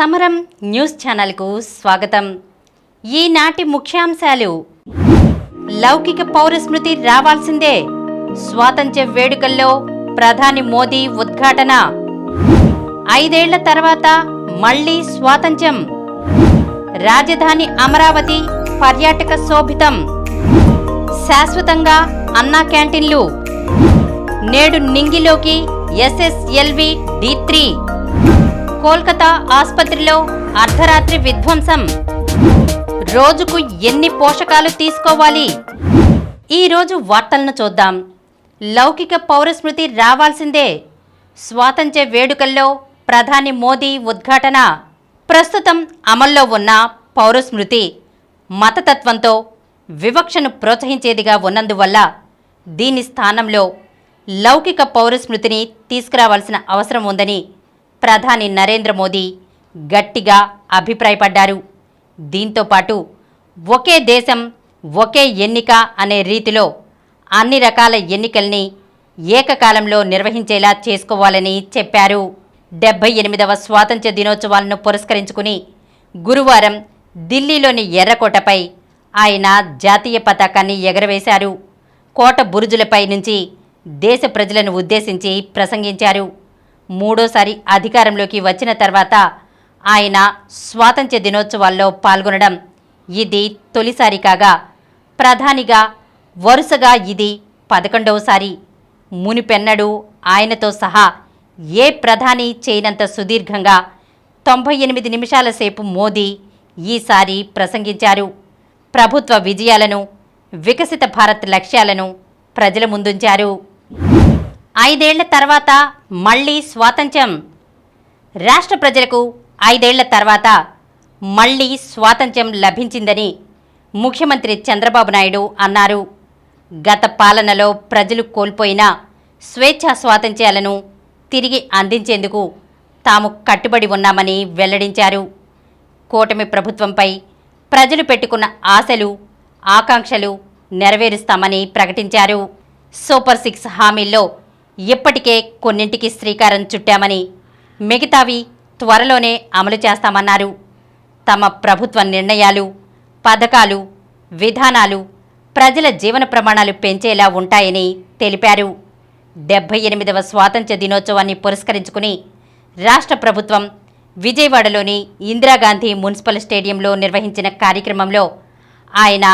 సమరం న్యూస్ ఛానల్కు స్వాగతం. ఈనాటి ముఖ్యాంశాలు: లౌకిక పౌరస్మృతి రావాల్సిందే, స్వాతంత్ర్య వేడుకల్లో ప్రధాని మోదీ ఉద్ఘాటన. 5 ఏళ్ల తర్వాత మళ్లీ స్వాతంత్ర్యం. రాజధాని అమరావతి పర్యాటక శోభితం. శాశ్వతంగా అన్నా క్యాంటీన్లు. నేడు నింగిలోకి SSLV D3. కోల్కతా ఆసుపత్రిలో అర్ధరాత్రి విధ్వంసం. రోజుకు ఎన్ని పోషకాలు తీసుకోవాలి? ఈరోజు వార్తలను చూద్దాం. లౌకిక పౌరస్మృతి రావాల్సిందే, స్వాతంత్ర్య వేడుకల్లో ప్రధాని మోదీ ఉద్ఘాటన. ప్రస్తుతం అమల్లో ఉన్న పౌరస్మృతి మతతత్వంతో వివక్షను ప్రోత్సహించేదిగా ఉన్నందువల్ల దీని స్థానంలో లౌకిక పౌరస్మృతిని తీసుకురావాల్సిన అవసరం ఉందని ప్రధాని నరేంద్ర మోదీ గట్టిగా అభిప్రాయపడ్డారు. దీంతోపాటు ఒకే దేశం ఒకే ఎన్నిక అనే రీతిలో అన్ని రకాల ఎన్నికల్ని ఏకకాలంలో నిర్వహించేలా చేసుకోవాలని చెప్పారు. 78వ స్వాతంత్ర్య దినోత్సవాలను పురస్కరించుకుని గురువారం ఢిల్లీలోని ఎర్రకోటపై ఆయన జాతీయ పతాకాన్ని ఎగరవేశారు. కోట బురుజులపై నుంచి దేశ ప్రజలను ఉద్దేశించి ప్రసంగించారు. మూడోసారి అధికారంలోకి వచ్చిన తర్వాత ఆయన స్వాతంత్ర్య దినోత్సవాల్లో పాల్గొనడం ఇది తొలిసారి కాగా, ప్రధానిగా వరుసగా ఇది 11వసారి. మునిపెన్నడూ ఆయనతో సహా ఏ ప్రధాని చేయనంత సుదీర్ఘంగా 98 నిమిషాల సేపు మోదీ ఈసారి ప్రసంగించారు. ప్రభుత్వ విజయాలను, వికసిత భారత్ లక్ష్యాలను ప్రజల ముందుంచారు. 5 ఏళ్ల తర్వాత మళ్లీ స్వాతంత్ర్యం. రాష్ట్ర ప్రజలకు 5 ఏళ్ల తర్వాత మళ్లీ స్వాతంత్ర్యం లభించిందని ముఖ్యమంత్రి చంద్రబాబు నాయుడు అన్నారు. గత పాలనలో ప్రజలు కోల్పోయిన స్వేచ్ఛా స్వాతంత్ర్యాలను తిరిగి అందించేందుకు తాము కట్టుబడి ఉన్నామని వెల్లడించారు. కూటమి ప్రభుత్వంపై ప్రజలు పెట్టుకున్న ఆశలు, ఆకాంక్షలు నెరవేరుస్తామని ప్రకటించారు. సూపర్ 6 హామీల్లో ఇప్పటికే కొన్నింటికి శ్రీకారం చుట్టామని, మిగతావి త్వరలోనే అమలు చేస్తామన్నారు. తమ ప్రభుత్వ నిర్ణయాలు, పథకాలు, విధానాలు ప్రజల జీవన ప్రమాణాలు పెంచేలా ఉంటాయని తెలిపారు. 78వ స్వాతంత్ర్య దినోత్సవాన్ని పురస్కరించుకుని రాష్ట్ర ప్రభుత్వం విజయవాడలోని ఇందిరాగాంధీ మున్సిపల్ స్టేడియంలో నిర్వహించిన కార్యక్రమంలో ఆయన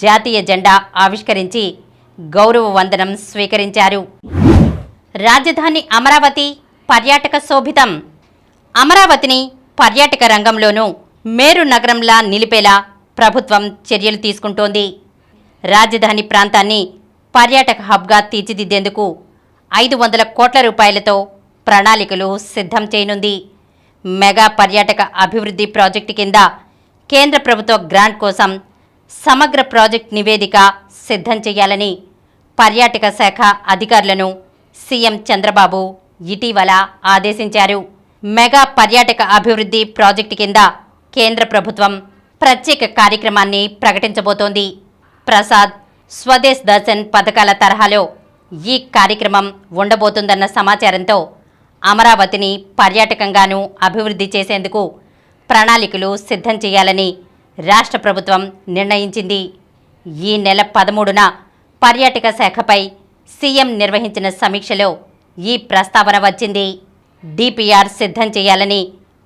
జాతీయ జెండా ఆవిష్కరించి గౌరవ వందనం స్వీకరించారు. రాజధాని అమరావతి పర్యాటక శోభితం. అమరావతిని పర్యాటక రంగంలోనూ మేరు నగరంలా నిలిపేలా ప్రభుత్వం చర్యలు తీసుకుంటోంది. రాజధాని ప్రాంతాన్ని పర్యాటక హబ్గా తీర్చిదిద్దేందుకు 500 కోట్ల రూపాయలతో ప్రణాళికలు సిద్ధం చేయనుంది. మెగా పర్యాటక అభివృద్ధి ప్రాజెక్టు కింద కేంద్ర ప్రభుత్వ గ్రాంట్ కోసం సమగ్ర ప్రాజెక్ట్ నివేదిక సిద్ధం చేయాలని పర్యాటక శాఖ అధికారులను సీఎం చంద్రబాబు ఇటీవల ఆదేశించారు. మెగా పర్యాటక అభివృద్ధి ప్రాజెక్టు కింద కేంద్ర ప్రభుత్వం ప్రత్యేక కార్యక్రమాన్ని ప్రకటించబోతోంది. ప్రసాద్, స్వదేశ్ దర్శన్ పథకాల తరహాలో ఈ కార్యక్రమం ఉండబోతుందన్న సమాచారంతో అమరావతిని పర్యాటకంగానూ అభివృద్ధి చేసేందుకు ప్రణాళికలు సిద్ధం చేయాలని రాష్ట్ర ప్రభుత్వం నిర్ణయించింది. ఈ నెల 13న పర్యాటక శాఖపై సీఎం నిర్వహించిన సమీక్షలో ఈ ప్రస్తావన వచ్చింది. DPR సిద్ధం చేయాలని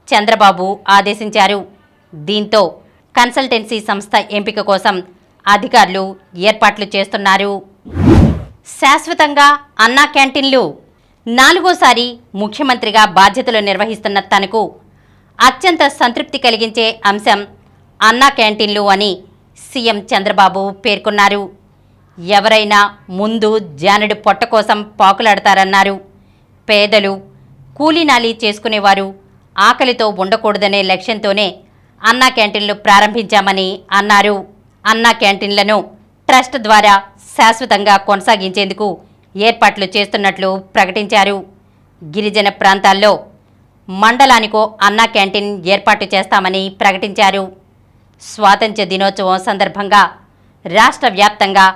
చంద్రబాబు ఆదేశించారు. దీంతో కన్సల్టెన్సీ సంస్థ ఎంపిక కోసం అధికారులు ఏర్పాట్లు చేస్తున్నారు. శాశ్వతంగా అన్నా క్యాంటీన్లు. 4వసారి ముఖ్యమంత్రిగా బాధ్యతలు నిర్వహిస్తున్న తనకు అత్యంత సంతృప్తి కలిగించే అంశం అన్నా క్యాంటీన్లు అని సీఎం చంద్రబాబు పేర్కొన్నారు. ఎవరైనా ముందు జానెడు పొట్ట కోసం పాకులాడతారన్నారు. పేదలు, కూలీనాలీ చేసుకునేవారు ఆకలితో ఉండకూడదనే లక్ష్యంతోనే అన్నా క్యాంటీన్లు ప్రారంభించామని అన్నారు. అన్నా క్యాంటీన్లను ట్రస్ట్ ద్వారా శాశ్వతంగా కొనసాగించేందుకు ఏర్పాట్లు చేస్తున్నట్లు ప్రకటించారు. గిరిజన ప్రాంతాల్లో మండలానికో అన్నా క్యాంటీన్ ఏర్పాటు చేస్తామని ప్రకటించారు. స్వాతంత్ర్య దినోత్సవం సందర్భంగా రాష్ట్ర వ్యాప్తంగా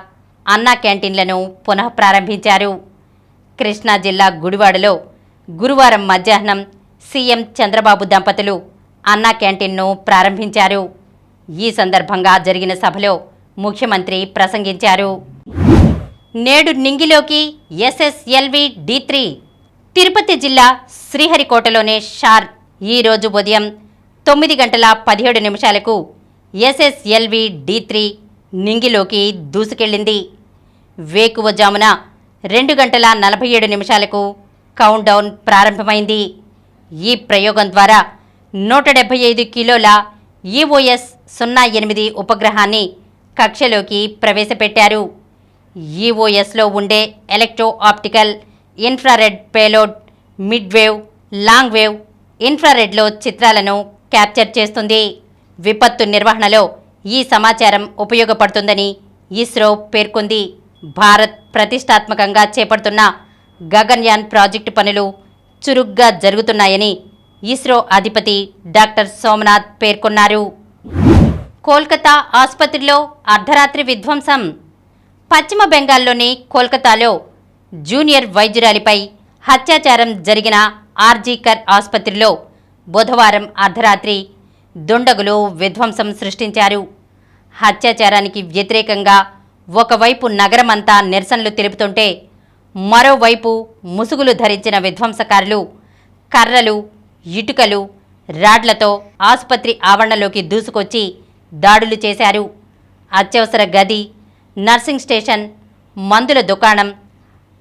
అన్నా క్యాంటీన్లను పునః ప్రారంభించారు. కృష్ణా జిల్లా గుడివాడలో గురువారం మధ్యాహ్నం సీఎం చంద్రబాబు దంపతులు అన్నా క్యాంటీన్ను ప్రారంభించారు. ఈ సందర్భంగా జరిగిన సభలో ముఖ్యమంత్రి ప్రసంగించారు. నేడు నింగిలోకి ఎస్ఎస్ఎల్వి D3. తిరుపతి జిల్లా శ్రీహరికోటలోని షార్ ఈరోజు ఉదయం 9:17 ఎస్ఎస్ఎల్వి D3 నింగిలోకి దూసుకెళ్లింది. వేకువజామున 2:47 కౌంట్డౌన్ ప్రారంభమైంది. ఈ ప్రయోగం ద్వారా 175 కిలోల EOS-08 ఉపగ్రహాన్ని కక్షలోకి ప్రవేశపెట్టారు. EOSలో ఉండే electro optical infrared payload midwave, long wave, ఇన్ఫ్రారెడ్లో చిత్రాలను క్యాప్చర్ చేస్తుంది. విపత్తు నిర్వహణలో ఈ సమాచారం ఉపయోగపడుతుందని ఇస్రో పేర్కొంది. భారత్ ప్రతిష్టాత్మకంగా చేపడుతున్న గగన్యాన్ ప్రాజెక్టు పనులు చురుగ్గా జరుగుతున్నాయని ఇస్రో అధిపతి డాక్టర్ సోమనాథ్ పేర్కొన్నారు. కోల్కతా ఆసుపత్రిలో అర్ధరాత్రి విధ్వంసం. పశ్చిమ బెంగాల్లోని కోల్కతాలో జూనియర్ వైద్యురాలిపై అత్యాచారం జరిగిన ఆర్జీకర్ ఆసుపత్రిలో బుధవారం అర్ధరాత్రి దుండగులు విధ్వంసం సృష్టించారు. అత్యాచారానికి వ్యతిరేకంగా ఒకవైపు నగరమంతా నిరసనలు తెలుపుతుంటే మరోవైపు ముసుగులు ధరించిన విధ్వంసకారులు కర్రలు, ఇటుకలు, రాడ్లతో ఆసుపత్రి ఆవరణలోకి దూసుకొచ్చి దాడులు చేశారు. అత్యవసర గది, నర్సింగ్ స్టేషన్, మందుల దుకాణం,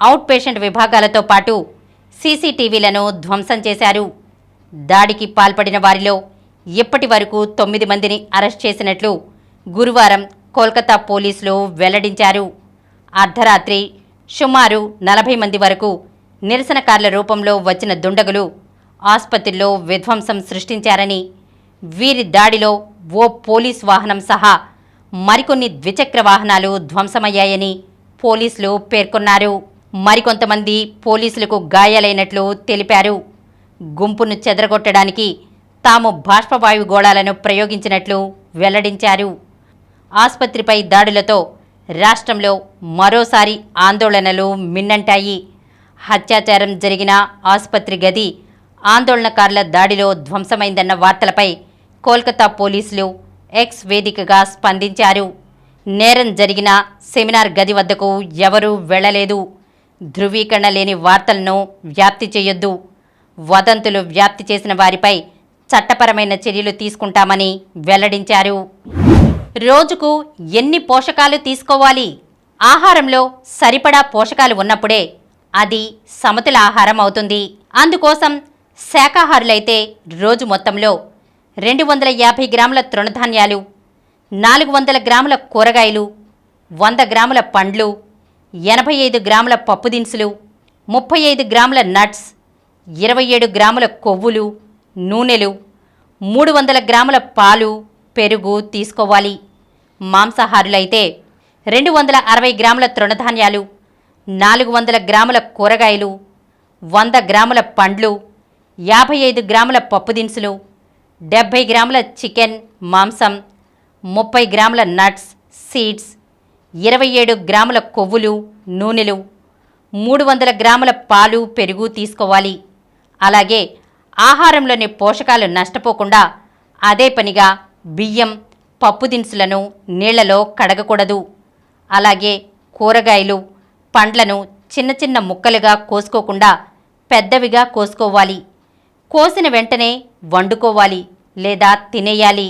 అవుట్ పేషెంట్ విభాగాలతో పాటు సీసీటీవీలను ధ్వంసం చేశారు. దాడికి పాల్పడిన వారిలో ఇప్పటి వరకు 9 మందిని అరెస్ట్ చేసినట్లు గురువారం కోల్కతా పోలీసులు వెల్లడించారు. అర్ధరాత్రి సుమారు 40 మంది వరకు నిరసనకారుల రూపంలో వచ్చిన దుండగులు ఆసుపత్రిలో విధ్వంసం సృష్టించారని, వీరి దాడిలో ఓ పోలీస్ వాహనం సహా మరికొన్ని ద్విచక్ర వాహనాలు ధ్వంసమయ్యాయని పోలీసులు పేర్కొన్నారు. మరికొంతమంది పోలీసులకు గాయాలైనట్లు తెలిపారు. గుంపును చెదరగొట్టడానికి తాము బాష్పవాయు గోళాలను ప్రయోగించినట్లు వెల్లడించారు. ఆసుపత్రిపై దాడులతో రాష్ట్రంలో మరోసారి ఆందోళనలు మిన్నంటాయి. అత్యాచారం జరిగిన ఆసుపత్రి గది ఆందోళనకారుల దాడిలో ధ్వంసమైందన్న వార్తలపై కోల్కతా పోలీసులు ఎక్స్ వేదికగా స్పందించారు. నేరం జరిగిన సెమినార్ గది వద్దకు ఎవరూ వెళ్లలేదు. ధృవీకరణ లేని వార్తలను వ్యాప్తి చేయొద్దు. వదంతులు వ్యాప్తి చేసిన వారిపై చట్టపరమైన చర్యలు తీసుకుంటామని వెల్లడించారు. రోజుకు ఎన్ని పోషకాలు తీసుకోవాలి? ఆహారంలో సరిపడా పోషకాలు ఉన్నప్పుడే అది సమతుల ఆహారం అవుతుంది. అందుకోసం శాకాహారులైతే రోజు మొత్తంలో 250 గ్రాముల తృణధాన్యాలు, 400 గ్రాముల కూరగాయలు, 100 గ్రాముల పండ్లు, 85 గ్రాముల పప్పు దినుసులు, 35 గ్రాముల నట్స్, 27 గ్రాముల కొవ్వులు, నూనెలు, 300 గ్రాముల పాలు, పెరుగు తీసుకోవాలి. మాంసాహారులైతే 260 గ్రాముల తృణధాన్యాలు, 400 గ్రాముల కూరగాయలు, 100 గ్రాముల పండ్లు, 55 గ్రాముల పప్పు దినుసులు, 70 గ్రాముల చికెన్ మాంసం, 30 గ్రాముల నట్స్ సీడ్స్, 27 గ్రాముల కొవ్వులు, నూనెలు, 300 గ్రాముల పాలు, పెరుగు తీసుకోవాలి. అలాగే ఆహారంలోని పోషకాలు నష్టపోకుండా అదే పనిగా బియ్యం, పప్పు దినుసులను నీళ్లలో కడగకూడదు. అలాగే కూరగాయలు, పండ్లను చిన్న చిన్న ముక్కలుగా కోసుకోకుండా పెద్దవిగా కోసుకోవాలి. కోసిన వెంటనే వండుకోవాలి లేదా తినేయాలి.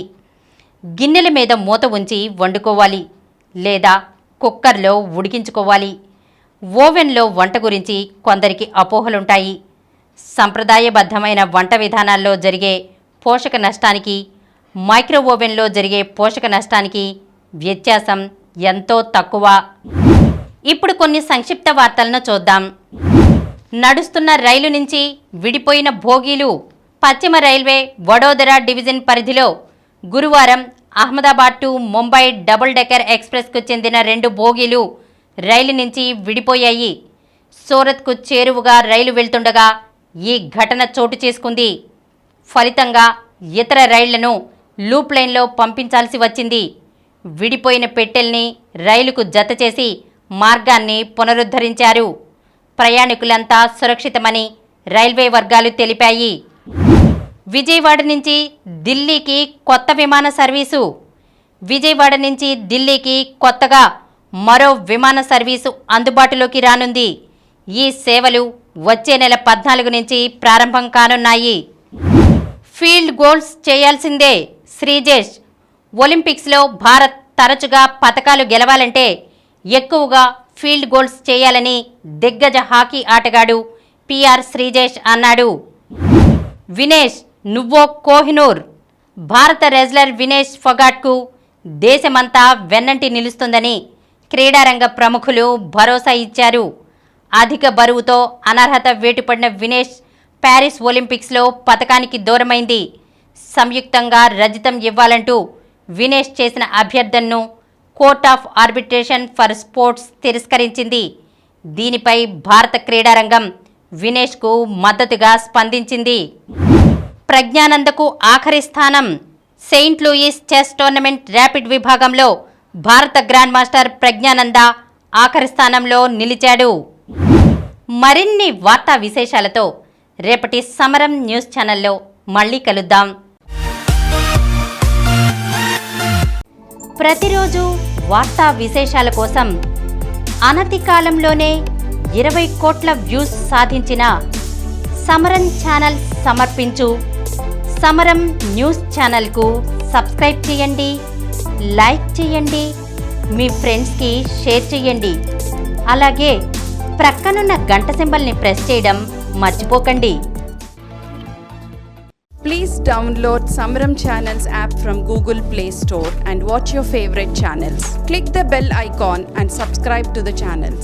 గిన్నెల మీద మూత ఉంచి వండుకోవాలి లేదా కుక్కర్లో ఉడికించుకోవాలి. ఓవెన్లో వంట గురించి కొందరికి అపోహలుంటాయి. సంప్రదాయబద్ధమైన వంట విధానాల్లో జరిగే పోషక నష్టానికి, మైక్రో ఓవెన్లో జరిగే పోషక నష్టానికి వ్యత్యాసం ఎంతో తక్కువ. ఇప్పుడు కొన్ని సంక్షిప్త వార్తలను చూద్దాం. నడుస్తున్న రైలు నుంచి విడిపోయిన బోగీలు. పశ్చిమ రైల్వే వడోదరా డివిజన్ పరిధిలో గురువారం Ahmedabad to Mumbai double decker ఎక్స్ప్రెస్కు చెందిన 2 బోగీలు రైలు నుంచి విడిపోయాయి. సూరత్కు చేరువగా రైలు వెళ్తుండగా ఈ ఘటన చోటు చేసుకుంది. ఫలితంగా ఇతర రైళ్లను లూప్ లైన్లో పంపించాల్సి వచ్చింది. విడిపోయిన పెట్టెల్ని రైలుకు జతచేసి మార్గాన్ని పునరుద్ధరించారు. ప్రయాణికులంతా సురక్షితమని రైల్వే వర్గాలు తెలిపాయి. విజయవాడ నుంచి ఢిల్లీకి కొత్త విమాన సర్వీసు. విజయవాడ నుంచి ఢిల్లీకి కొత్తగా మరో విమాన సర్వీసు అందుబాటులోకి రానుంది. ఈ సేవలు వచ్చే నెల 14 నుంచి ప్రారంభం కానున్నాయి. ఫీల్డ్ గోల్స్ చేయాల్సిందే శ్రీజేష్. ఒలింపిక్స్లో భారత్ తరచుగా పతకాలు గెలవాలంటే ఎక్కువగా ఫీల్డ్ గోల్స్ చేయాలని దిగ్గజ హాకీ ఆటగాడు పిఆర్ శ్రీజేష్ అన్నాడు. వినేష్ నువ్వో కోహినూర్. భారత రెజ్లర్ వినేష్ ఫొగాట్కు దేశమంతా వెన్నంటి నిలుస్తుందని క్రీడారంగ ప్రముఖులు భరోసా ఇచ్చారు. అధిక బరువుతో అనర్హత వేటుపడిన వినేష్ ప్యారిస్ ఒలింపిక్స్లో పతకానికి దూరమైంది. సంయుక్తంగా రజతం ఇవ్వాలంటూ వినేష్ చేసిన అభ్యర్థనను court of arbitration for sports తిరస్కరించింది. దీనిపై భారత క్రీడారంగం వినేష్కు మద్దతుగా స్పందించింది. ప్రజ్ఞానందకు ఆఖరి స్థానం. Saint Louis chess tournament rapid విభాగంలో భారత గ్రాండ్ మాస్టర్ ప్రజ్ఞానంద ఆఖరి స్థానంలో నిలిచాడు. మరిన్ని వార్తా విశేషాలతో రేపటి సమరం న్యూస్ ఛానల్లో మళ్ళీ కలుద్దాం. ప్రతిరోజు వార్తా విశేషాల కోసం అనతి కాలంలోనే 20 కోట్ల వ్యూస్ సాధించిన సమరం ఛానల్ సమర్పించు సమరం న్యూస్ ఛానల్కు సబ్స్క్రైబ్ చేయండి, లైక్ చేయండి, మీ ఫ్రెండ్స్కి షేర్ చేయండి. అలాగే ప్రక్కనున్న గంట సింబల్ని ప్రెస్ చేయడం మర్చిపోకండి. Please download Samaram Channels app from Google Play Store and watch your favorite channels. Click the bell icon and subscribe to the channels.